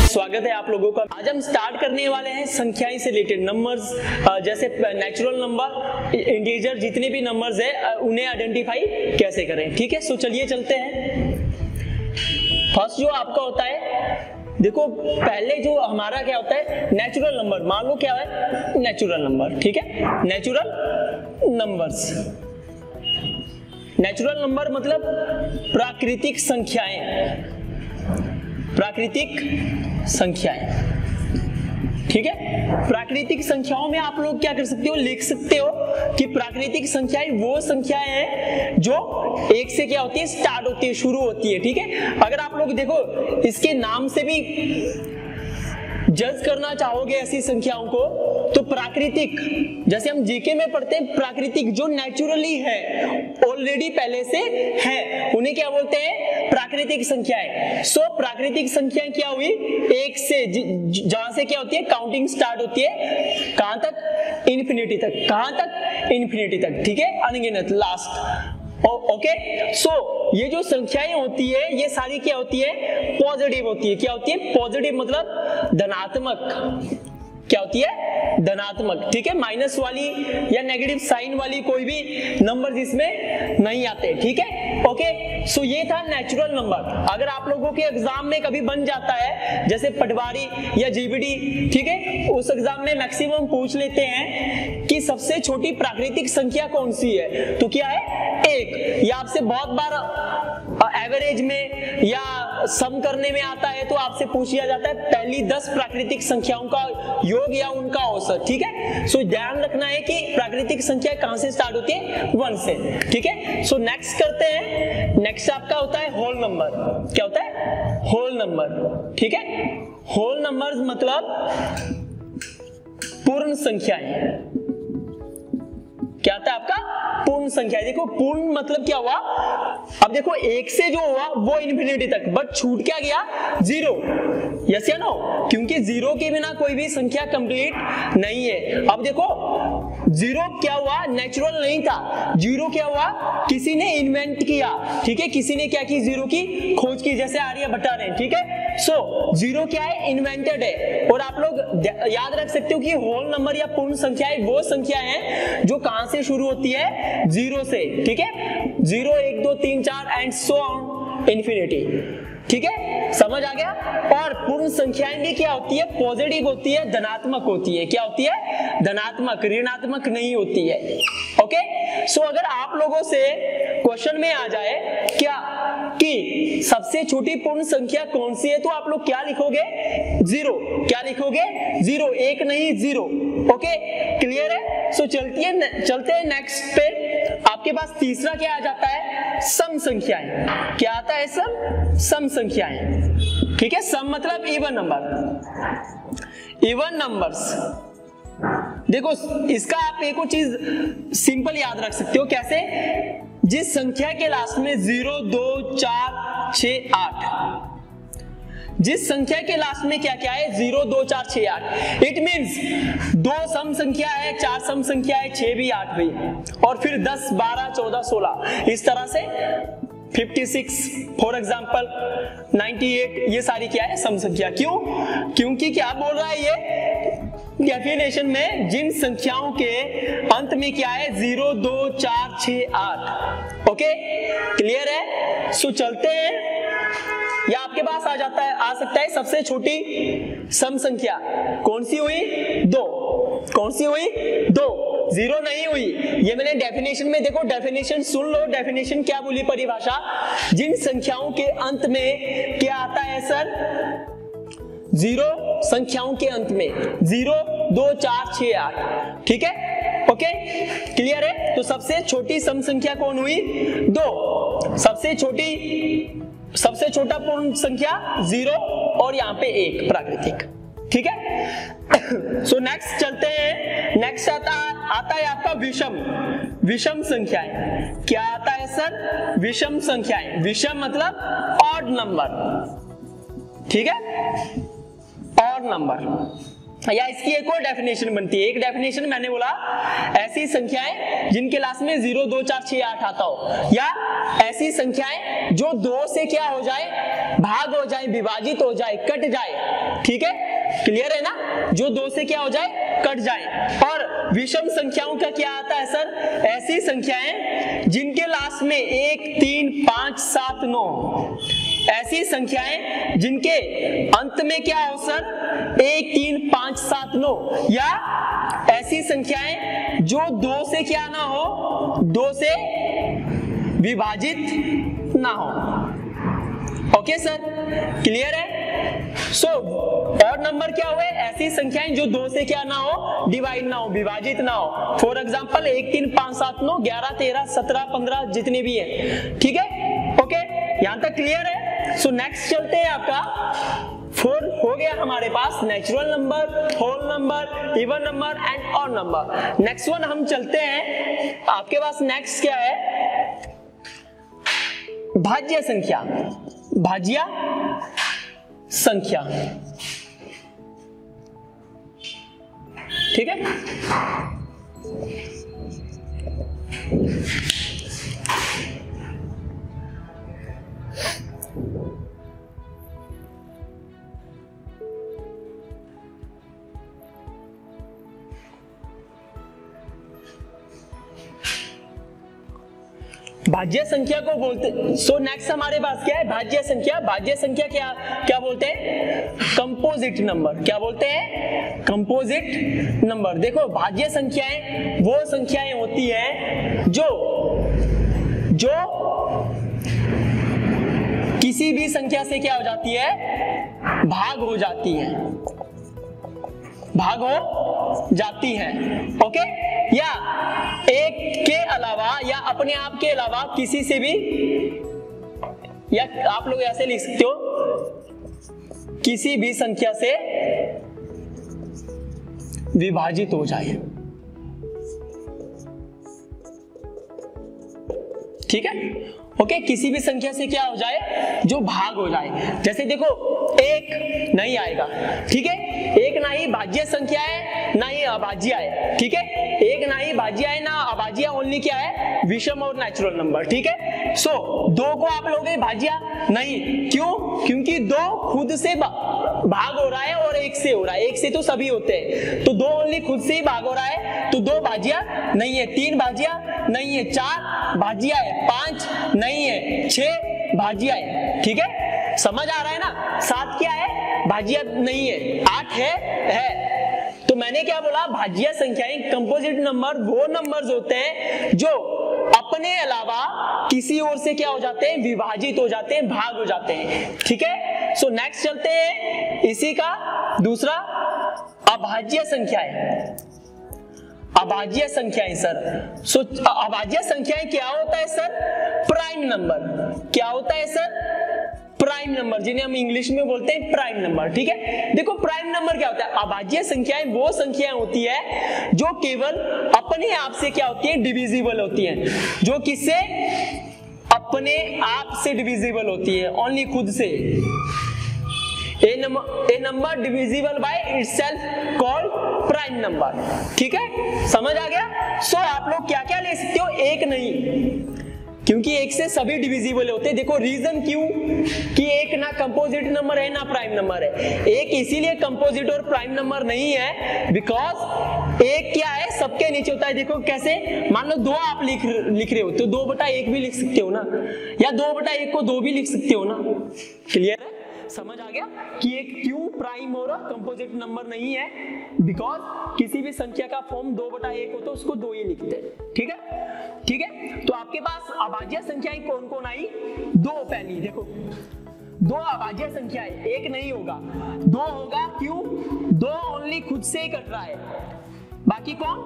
स्वागत है आप लोगों का। आज हम स्टार्ट करने वाले हैं संख्याएं से रिलेटेड नंबर्स, जैसे नेचुरल नंबर, इंटीजर, जितने भी नंबर्स है उन्हें आइडेंटिफाई कैसे करें। ठीक है, सो चलिए चलते हैं। फर्स्ट जो आपका होता है, देखो पहले जो हमारा क्या होता है, नेचुरल नंबर। मान लो क्या है, नेचुरल नंबर। ठीक है, नेचुरल नंबर्स। नेचुरल नंबर मतलब प्राकृतिक संख्याएं, प्राकृतिक संख्याएं। ठीक है, प्राकृतिक संख्याओं में आप लोग क्या कर सकते हो, लिख सकते हो कि प्राकृतिक संख्याएं वो संख्याएं हैं जो एक से क्या होती है, स्टार्ट होती है, शुरू होती है। ठीक है, अगर आप लोग देखो इसके नाम से भी जज करना चाहोगे ऐसी संख्याओं को, तो प्राकृतिक, जैसे हम जीके में पढ़ते हैं, प्राकृतिक जो नेचुरली है, ऑलरेडी पहले से है, उन्हें क्या बोलते हैं, प्राकृतिक संख्याएं। सो प्राकृतिक संख्याएं क्या हुई, एक से, जहां से क्या होती है, काउंटिंग स्टार्ट होती है, कहां तक, इन्फिनिटी तक। कहां तक, इन्फिनिटी तक। ठीक है, अनगिनत, लास्ट। ओके, सो ये जो संख्याएं होती है ये सारी क्या होती है, पॉजिटिव होती है। क्या होती है, पॉजिटिव मतलब धनात्मक। क्या होती है, धनात्मक। ठीक है, माइनस वाली या नेगेटिव साइन वाली कोई भी नंबर इसमें नहीं आते। ठीक है, ओके, सो ये था नेचुरल नंबर। अगर आप लोगों के एग्जाम में कभी बन जाता है, जैसे पटवारी या जीबीडी, ठीक है, उस एग्जाम में मैक्सिमम पूछ लेते हैं कि सबसे छोटी प्राकृतिक संख्या कौन सी है, तो क्या है, एक। या आपसे बहुत बार एवरेज में या सम करने में आता है तो आपसे पूछ लिया जाता है पहली 10 प्राकृतिक संख्याओं का योग या उनका औसत। ठीक है, सो ध्यान रखना है कि प्राकृतिक संख्या कहां से स्टार्ट होती है, 1 से। ठीक है, सो नेक्स्ट करते हैं। नेक्स्ट आपका होता है होल नंबर। क्या होता है, होल नंबर। ठीक है, होल नंबर्स मतलब पूर्ण संख्याएं। क्या होता है आपका, पूर्ण संख्या। देखो पूर्ण मतलब क्या हुआ, अब देखो एक से जो हुआ वो इन्फिनिटी तक, बट छूट क्या गया, 0। यस या नो, क्योंकि 0 के बिना कोई भी संख्या कंप्लीट नहीं है। अब देखो 0 क्या हुआ, नेचुरल नहीं था। 0 क्या हुआ, किसी ने इन्वेंट किया। ठीक है, किसी ने क्या की, 0 की खोज की, जैसे आर्यभट्ट ने। ठीक है, सो 0 क्या है, इन्वेंटेड है। और आप लोग याद रख सकते हो कि होल नंबर या पूर्ण संख्याएं वो संख्याएं हैं जो कहां से शुरू होती है, 0 से। ठीक है, 0 1 2 3 4 एंड सो ऑन इन्फिनिटी। ठीक है, समझ आ गया। और पूर्ण संख्याएं भी क्या होती है, पॉजिटिव होती है, धनात्मक होती है। क्या होती है, धनात्मक, ऋणात्मक नहीं होती है। ओके, सो अगर आप लोगों से क्वेश्चन में आ जाए क्या कि सबसे छोटी पूर्ण संख्या कौन सी है, तो आप लोग क्या लिखोगे, 0। क्या लिखोगे, 0, 1 नहीं, 0। ओके, क्लियर है। सो चलते हैं नेक्स्ट पे। आपके पास तीसरा क्या आ जाता है, सम संख्याएं। क्या आता है, सम संख्याएं। ठीक है, सम मतलब इवन नंबर, इवन नंबर्स। देखो इसका आप एक और चीज सिंपल याद रख सकते हो, कैसे, जिस संख्या के लास्ट में 0 2 4 6 8, जिस संख्या के लास्ट में क्या क्या है, 0 2 4 6 8, इट मींस 2 सम संख्या है, 4 सम संख्या है, 6 भी 8 भी, और फिर 10 12 14 16, इस तरह से 56 फॉर एग्जाम्पल 98, ये सारी क्या है, सम संख्या। क्यों, क्योंकि क्या बोल रहा है ये डेफिनेशन में, जिन संख्याओं के अंत में क्या है, 0 2 4 6 8। ओके, क्लियर है। सो चलते हैं, या आपके पास आ सकता है सबसे छोटी सम संख्या कौन सी हुई, 2। कौन सी हुई, 2, 0 नहीं हुई। ये मैंने डेफिनेशन में, देखो डेफिनेशन सुन लो, डेफिनेशन क्या बोली, परिभाषा, जिन संख्याओं के अंत में क्या आता है सर, 0 संख्याओं के अंत में 0 2 4 6 8। ठीक है, ओके, क्लियर है। तो सबसे छोटी सम संख्या कौन हुई, 2। सबसे छोटा पूर्ण संख्या 0 और यहाँ पे 1 प्राकृतिक। ठीक है, सो नेक्स्ट चलते हैं। नेक्स्ट आता है आपका विषम संख्याएं। क्या आता है सर, विषम संख्याएं। विषम मतलब ऑड नंबर। ठीक है, ऑड नंबर। या इसकी एक और डेफिनेशन बनती है। एक डेफिनेशन मैंने बोला ऐसी संख्याएं जिनके लास्ट में 0, 2, 4, 6, 8 आता हो, या ऐसी संख्याएं जो 2 से क्या हो जाए, भाग हो जाए, विभाजित हो जाए, कट जाए। ठीक है, क्लियर है ना, जो 2 से क्या हो जाए, कट जाए। और विषम संख्याओं का क्या आता है सर, ऐसी संख्याएं जिनके लास्ट में 1, 3, 5, 7, 9, ऐसी संख्याएं जिनके अंत में क्या हो सर, 1, 3, 5, 7, 9, या ऐसी संख्याएं जो 2 से क्या ना हो, 2 से विभाजित ना हो। ओके सर, क्लियर है। सो और नंबर क्या हुए, ऐसी संख्याएं जो 2 से क्या ना हो, डिवाइड ना हो, विभाजित ना हो। फॉर एग्जांपल 1, 3, 5, 7, 9, 11, 13, 17, 15 जितने भी है। ठीक है, ओके, यहां तक क्लियर है। सो नेक्स्ट चलते हैं, आपका 4 हो गया हमारे पास, natural number, whole number, even number and odd number. Next one हम चलते हैं, आपके पास नेक्स्ट क्या है, भाज्य संख्या। भाज्य संख्या, ठीक है। भाज्य संख्या को बोलते, सो नेक्स्ट हमारे पास क्या है, भाज्य संख्या। भाज्य संख्या क्या क्या बोलते हैं, कंपोजिट नंबर। क्या बोलते हैं, कंपोजिट नंबर। देखो भाज्य संख्याएं वो संख्याएं होती हैं जो किसी भी संख्या से क्या हो जाती है, भाग हो जाती है, भाग हो जाती है। ओके, या एक के अलावा या अपने आप के अलावा किसी से भी, या आप लोग ऐसे लिख सकते हो, किसी भी संख्या से विभाजित हो जाए। ठीक है, ओके, किसी भी संख्या से क्या हो जाए, जो भाग हो जाए। जैसे देखो 1 नहीं आएगा, ठीक है, 1 ना ही भाज्य संख्या है ना ही अभाज्य है। ठीक है, 1 ना ही भाज्य है ना अभाज्य, ओनली क्या है, विषम और नेचुरल नंबर। ठीक है, सो 2 को आप लोगे भाज्य नहीं, क्यों, क्योंकि 2 खुद से भाग हो रहा है और 1 से हो रहा है। 1 से तो सभी होते हैं, तो 2 ओनली खुद से ही भाग हो रहा है, तो 2 भाज्य नहीं है, 3 भाज्य नहीं है, 4 भाज्य है, 5 नहीं है, 6 भाज्य है। ठीक है, समझ आ रहा है ना, 7 क्या है, भाज्य नहीं है, 8 है। तो मैंने क्या बोला, भाज्य संख्याएं, कंपोजिट नंबर वो नंबर्स होते हैं जो अपने अलावा किसी और से क्या हो जाते हैं, विभाजित हो जाते हैं, भाग हो जाते हैं। ठीक है, सो नेक्स्ट चलते हैं, इसी का दूसरा अभाज्य संख्याएं। अभाज्य संख्याएं सर, सो अभाज्य संख्याएं क्या होता है सर, प्राइम नंबर। क्या होता है सर, प्राइम नंबर, जिन्हें हम इंग्लिश में बोलते हैं प्राइम नंबर। ठीक है, देखो प्राइम नंबर क्या होता है, अभाज्य संख्याएं वो संख्याएं होती है जो केवल अपने आप से क्या होती है, डिविजिबल होती है। जो किससे, अपने आप से डिविजिबल होती है, ओनली खुद से। A number divisible by itself called prime number. ठीक है, समझ आ गया। सो आप लोग क्या क्या ले सकते हो, 1 नहीं, क्योंकि 1 से सभी डिविजिबल होते हैं। देखो रीजन क्यों, कि 1 ना कंपोजिट नंबर है ना प्राइम नंबर है। 1 इसीलिए कंपोजिट और प्राइम नंबर नहीं है बिकॉज 1 क्या है, सबके नीचे होता है। देखो कैसे, मान लो 2 आप लिख रहे हो तो 2/1 भी लिख सकते हो ना, या 2/1 को 2 भी लिख सकते हो ना। क्लियर है, समझ आ गया कि एक क्यों प्राइम और कंपोजिट नंबर नहीं है, बिकॉज किसी भी संख्या का फॉर्म 2/1 हो तो उसको 2 ही लिखते हैं। ठीक है, ठीक है, तो आपके पास अभाज्य संख्याएं कौन कौन आई, 2 पहली, देखो 2 अभाज्य संख्याएं, 1 नहीं होगा, 2 होगा, क्यों, 2 ओनली खुद से ही कट रहा है, बाकी कौन,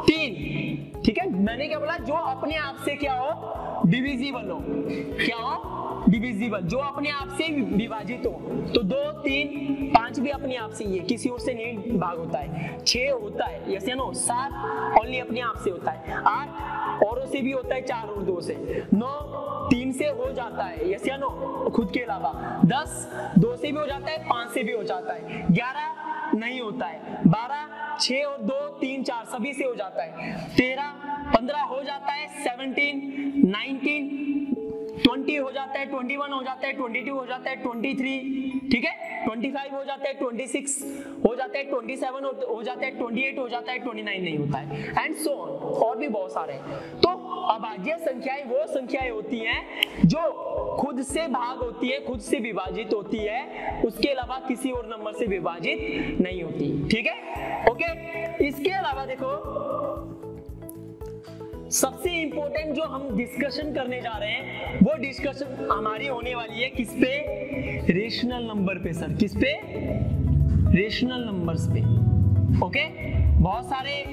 3। ठीक है, मैंने क्या बोला, जो अपने आप से क्या हो, डिविजिबल हो, क्या हो, डिविजिबल, जो अपने आप से विभाजित हो। तो 2, 3, 5 भी अपने आप से ही है, किसी और से नहीं भाग होता है। 6 होता है, यस या नो, 7 ओनली अपने आप से होता है, 8 औरों से भी होता है, 4 और 2 से, 9 3 से हो जाता है, यस या नो, खुद के अलावा, 10 2 से भी हो जाता है, 5 से भी हो जाता है, 11 नहीं होता है। 12, 6 और 2, 3, 4 सभी से हो जाता है। 13, 15 हो जाता है। 17, 19, 20 हो जाता है। 21 हो जाता है। 22 हो जाता है। 23, ठीक है, 25 हो जाता है। 26 हो जाता है। 27 हो जाता है। 28 हो जाता है। 29 नहीं होता है, एंड सो ऑन, और भी बहुत सारे हैं। तो अभाज्य संख्याएं वो संख्याएं होती हैं जो खुद से भाग होती है, खुद से विभाजित होती है, उसके अलावा किसी और नंबर से विभाजित नहीं होती। ठीक है, ओके। इसके अलावा देखो सबसे इंपॉर्टेंट जो हम डिस्कशन करने जा रहे हैं, वो डिस्कशन हमारी होने वाली है किस पे? रेशनल नंबर पे सर। किस पे? रेशनल नंबर्स पे। ओके, बहुत सारे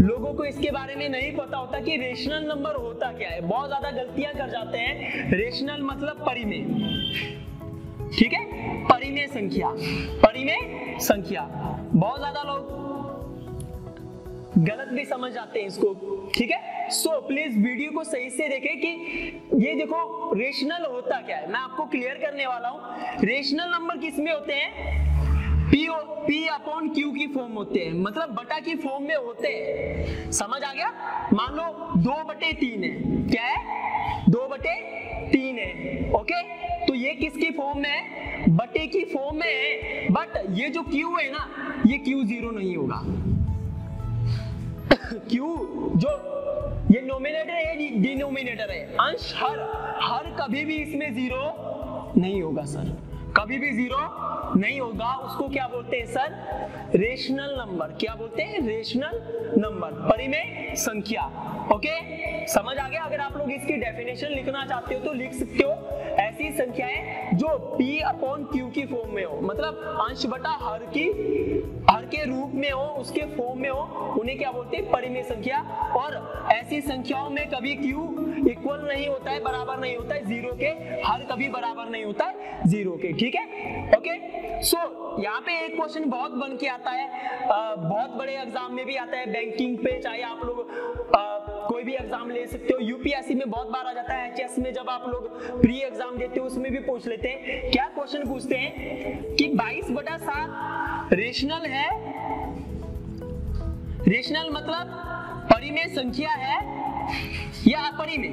लोगों को इसके बारे में नहीं पता होता कि रेशनल नंबर होता क्या है। बहुत ज्यादा गलतियां कर जाते हैं। रेशनल मतलब परिमेय, ठीक है, परिमेय संख्या, परिमेय संख्या। बहुत ज्यादा लोग गलत भी समझ जाते हैं इसको, ठीक है। सो प्लीज वीडियो को सही से देखें कि ये देखो रेशनल होता क्या है, मैं आपको क्लियर करने वाला हूं। रेशनल नंबर किस में होते हैं? P अपॉन Q की फॉर्म होते हैं, मतलब बटा की फॉर्म में होते हैं। समझ आ गया? मान लो 2/3 है, क्या है? 2/3 है, ओके। तो ये किसकी फॉर्म में है? बटे की फॉर्म में है, बट ये जो Q है ना, ये Q 0 नहीं होगा। Q जो ये नोमिनेटर है, डिनोमिनेटर है, अंश हर कभी भी इसमें 0 नहीं होगा सर, कभी भी 0 नहीं होगा। उसको क्या बोलते हैं सर? Rational number. क्या बोलते हैं? रेशनल नंबर, परिमेय संख्या। ओके, समझ आ गया? अगर आप लोग इसकी डेफिनेशन लिखना चाहते हो तो लिख सकते हो, ऐसी संख्याएं जो P अपॉन Q की फॉर्म में हो, मतलब अंश बटा हर के रूप में हो, उसके फॉर्म में हो, उन्हें क्या बोलते हैं? परिमेय संख्या। और ऐसी संख्याओं में कभी Q इक्वल नहीं होता है, बराबर नहीं होता है 0 के, हर कभी बराबर नहीं होता है 0 के, ठीक है, ओके। सो यहाँ पे एक क्वेश्चन बहुत बन के आता है, बहुत बड़े एग्जाम में भी आता है, बैंकिंग पे, चाहे आप लोग कोई भी एग्जाम ले सकते हो, यूपीएससी में बहुत बार आ जाता है, एचएस में जब आप लोग प्री एग्जाम देते हो उसमें भी पूछ लेते हैं। क्या क्वेश्चन पूछते हैं कि 22/7 रेशनल है? रेशनल मतलब परिमेय संख्या है या अपरिमेय?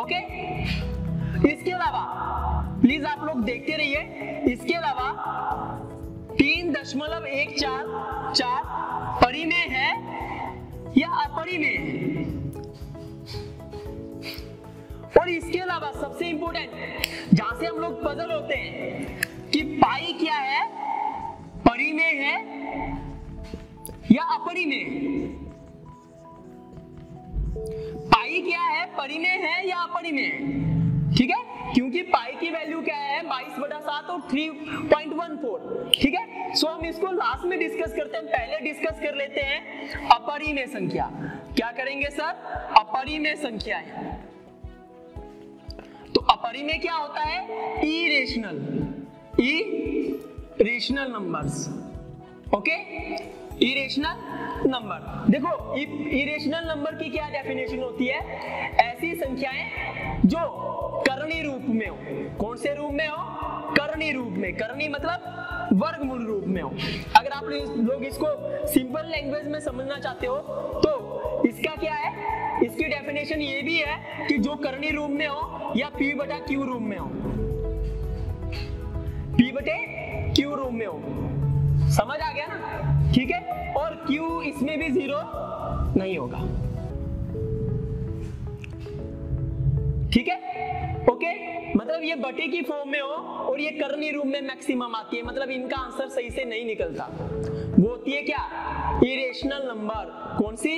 ओके, इसके अलावा प्लीज आप लोग देखते रहिए, इसके अलावा 3.144 परिमेय है या अपरिमेय है? और इसके अलावा सबसे इंपॉर्टेंट, जहां से हम लोग पजल होते हैं कि पाई क्या है, परिमेय है या अपरिमेय? पाई क्या है, परिमेय है या अपरिमेय? ठीक है, क्योंकि पाई की वैल्यू क्या है? 22/7 और 3.14, ठीक है। सो हम इसको लास्ट में डिस्कस करते हैं, पहले डिस्कस कर लेते हैं अपरिमेय संख्या। क्या करेंगे सर? अपरिमेय संख्या है। तो अपरिमेय क्या होता है? Irrational numbers, okay, irrational number. देखो इरेशनल नंबर की क्या डेफिनेशन होती है? ऐसी संख्याएं जो कर्णी रूप में हो। कौन से रूप में हो? कर्णी रूप में। कर्णी मतलब वर्गमूल रूप में हो। अगर आप लोग इसको सिंपल लैंग्वेज में समझना चाहते हो तो इसका क्या है? इसकी डेफिनेशन ये भी है कि जो कर्णी रूप में हो या P/Q रूप में हो, P/Q रूप में हो। समझ आ गया ना? ठीक है, और Q इसमें भी 0 नहीं होगा, ठीक है, ओके। मतलब ये बटे की फॉर्म में हो और ये कर्णी रूप में मैक्सिमम आती है, मतलब इनका आंसर सही से नहीं निकलता। वो होती है क्या? Irrational number. कौन सी?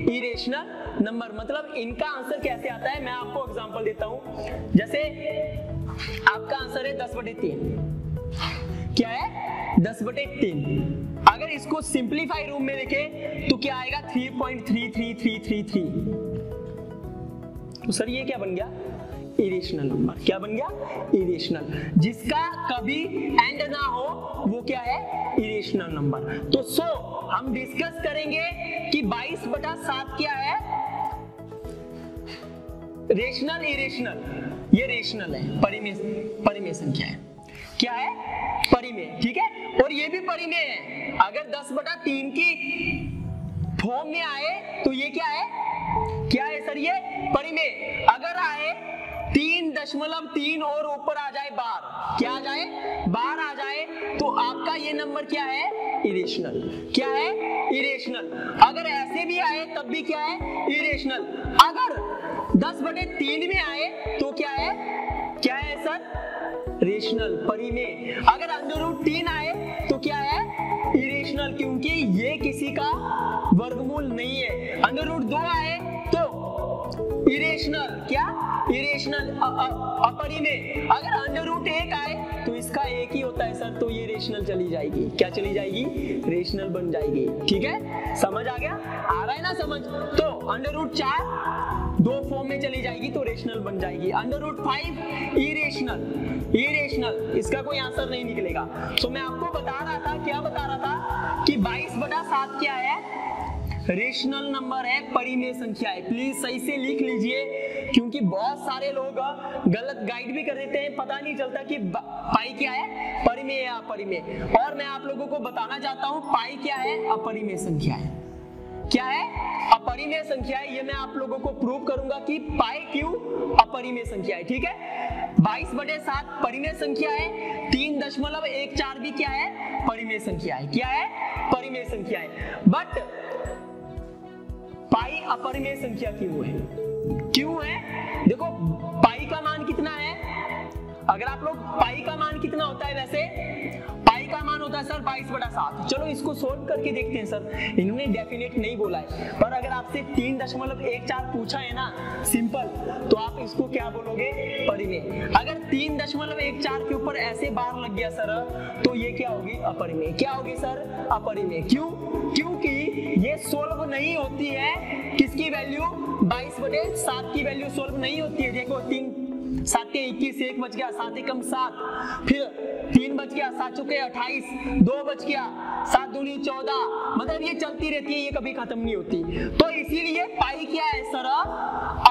Irrational number. मतलब इनका आंसर कैसे आता है, मैं आपको एग्जांपल देता हूं। जैसे आपका आंसर है 10/3, क्या है? 10/3। अगर इसको सिंप्लीफाई रूप में लिखें तो क्या आएगा? 3.33333। तो सर ये क्या बन गया? Irrational number. क्या बन गया? इरेशनल। जिसका कभी एंड ना हो वो क्या है? Irrational number. तो हम डिस्कस करेंगे कि 22/7 क्या है? Rational, irrational. ये रेशनल है, परिमेय संख्या है। क्या है, परिमेय, ठीक है। और ये भी परिमेय है, अगर 10/3 की फॉर्म में आए तो ये क्या है सर, ये परिमेय। अगर आए 3.3 और ऊपर आ जाए बार, क्या आ जाए, बार आ जाए, तो आपका ये नंबर क्या है, इरेशनल। क्या है, इरेशनल। अगर ऐसे भी आए तब भी क्या है, इरेशनल। अगर 10/3 में आए तो क्या है सर, रेशनल, परिमेय। अगर √3 आए तो क्या है, इरेशनल, क्योंकि ये किसी का वर्गमूल नहीं है। √2 आए तो इरेशनल, क्या, इरेशनल, अपरिमेय। अगर √1 आए तो इसका एक ही होता है सर, तो ये रेशनल चली जाएगी। क्या चली जाएगी, रेशनल बन जाएगी, ठीक है। समझ आ गया, आ रहा है ना समझ। तो √4 दो फॉर्म में चली जाएगी तो रेशनल बन जाएगी। √5 इरेशनल, इसका कोई आंसर नहीं निकलेगा। तो मैं आपको बता रहा था, क्या बता रहा था कि 22/7 क्या है, रेशनल नंबर है, परिमेय संख्या है। प्लीज सही से लिख लीजिए, क्योंकि बहुत सारे लोग गलत गाइड भी कर देते हैं, पता नहीं चलता कि पाई क्या है, परिमेय या अपरिमेय। और मैं आप लोगों को बताना चाहता हूं पाई क्या है, अपरिमेय संख्या है। क्या है, अपरिमेय संख्या है। ये मैं आप लोगों को प्रूव करूंगा कि पाई क्यों अपरिमेय संख्या है, ठीक है। 22/7 परिमेय संख्या है, 3.14 भी क्या है, परिमेय संख्या है। क्या है, परिमेय संख्या है। बट पाई अपरिमेय संख्या क्यों है, क्यों है, देखो पाई का मान कितना है, अगर आप लोग पाई का मान कितना होता है, वैसे पाई का मान होता है सर 22/7। चलो इसको सोल्व करके देखते हैं सर, इन्होंने डेफिनेट नहीं बोला है, पर अगर आपसे 3.14 पूछा है ना सिंपल, तो आप इसको क्या बोलोगे, परिमेय। अगर 3.14 के ऊपर ऐसे बार लग गया सर, तो ये क्या होगी, अपरिमेय। क्या होगी सर, अपरिमेय। क्यों, क्योंकि ये सोल्व नहीं होती है, किसकी वैल्यू, 22/7 की वैल्यू सोल्व नहीं होती है। देखो 3 7 के 21, 1 बच गया, 7 एकम 7, फिर 3 बच गया, 7 चौके 28, 2 बच गया, 7 दूनी 14, मतलब ये चलती रहती है, ये कभी खत्म नहीं होती। तो इसीलिए पाई क्या है सर,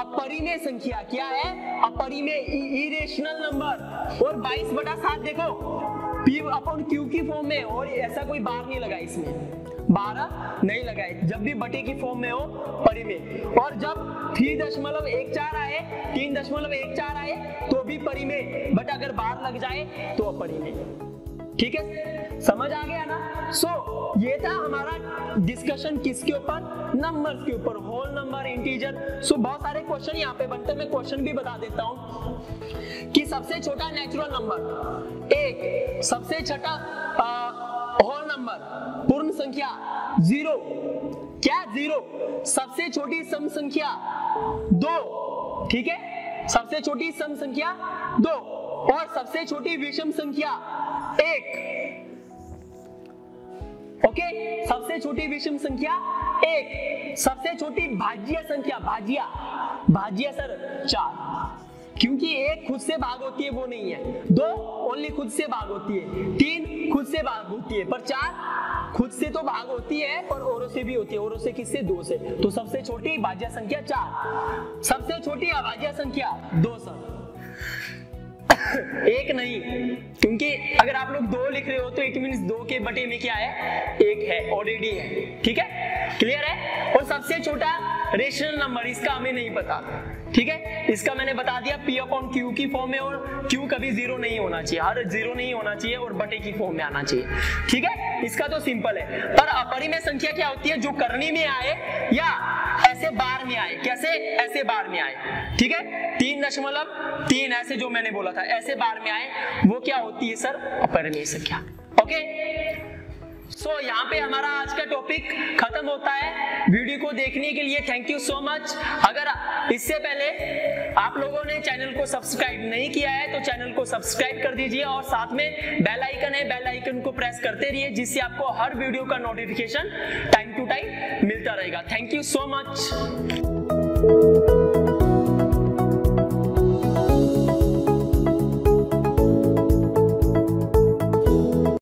अपरिमेय संख्या। क्या है, अपरिमेय, इरेशनल नंबर। और 22/7 देखो P/Q की फॉर्म में, और ऐसा कोई बार नहीं लगा, इसमें 12 नहीं लगाए, जब भी बटे की फॉर्म में हो परिमेय। और जब 3.14 आए, 3.14 आए तो भी परिमेय, बट अगर बार लग जाए तो अपरिमेय, ठीक है। समझ आ गया ना। सो ये था हमारा डिस्कशन किसके ऊपर, नंबर्स के ऊपर, होल नंबर, इंटीजर। सो बहुत सारे क्वेश्चन यहाँ पे बनते हैं, मैं क्वेश्चन भी बता देता हूँ कि सबसे छोटा नेचुरल नंबर 1, सबसे छोटा होल नंबर, पूर्ण संख्या 0, क्या 0, सबसे छोटी सम संख्या 2, ठीक है, सबसे छोटी सम संख्या 2, और सबसे छोटी विषम संख्या 1, ओके, सबसे छोटी विषम संख्या 1, सबसे छोटी भाज्य संख्या, भाज्य सर 4, क्योंकि 1 खुद से भाग होती है वो नहीं है, 2 ओनली खुद से भाग होती है, 3 खुद से भाग होती है, पर 4 खुद से तो भाग होती है पर औरों से भी होती है। औरों से किससे, 2 से। तो सबसे छोटी भाज्य संख्या 4, सबसे छोटी अभाज्य संख्या 2 सर, 1 नहीं, क्योंकि अगर आप लोग 2 लिख रहे हो तो इट मींस 2 के बटे में क्या है, 1 है, ऑलरेडी है, ठीक है, क्लियर है। और सबसे छोटा रेशनल नंबर, इसका हमें नहीं पता, ठीक है, इसका मैंने बता दिया P/Q की फॉर्म में, और Q कभी 0 नहीं होना चाहिए, हर 0 नहीं होना चाहिए, और बटे की फॉर्म में आना चाहिए, ठीक है, इसका तो सिंपल है। पर अपरिमेय संख्या क्या होती है, जो करनी में आए या ऐसे बार में आए, कैसे, ऐसे बार में आए, ठीक है, 3.3 ऐसे जो मैंने बोला था, ऐसे बार में आए, वो क्या होती है सर, अपरिमेय संख्या, ओके। सो यहाँ पे हमारा आज का टॉपिक खत्म होता है। वीडियो को देखने के लिए थैंक यू सो मच। अगर इससे पहले आप लोगों ने चैनल को सब्सक्राइब नहीं किया है तो चैनल को सब्सक्राइब कर दीजिए, और साथ में बेल आइकन है, बेल आइकन को प्रेस करते रहिए, जिससे आपको हर वीडियो का नोटिफिकेशन टाइम टू टाइम मिलता रहेगा। Thank you so much.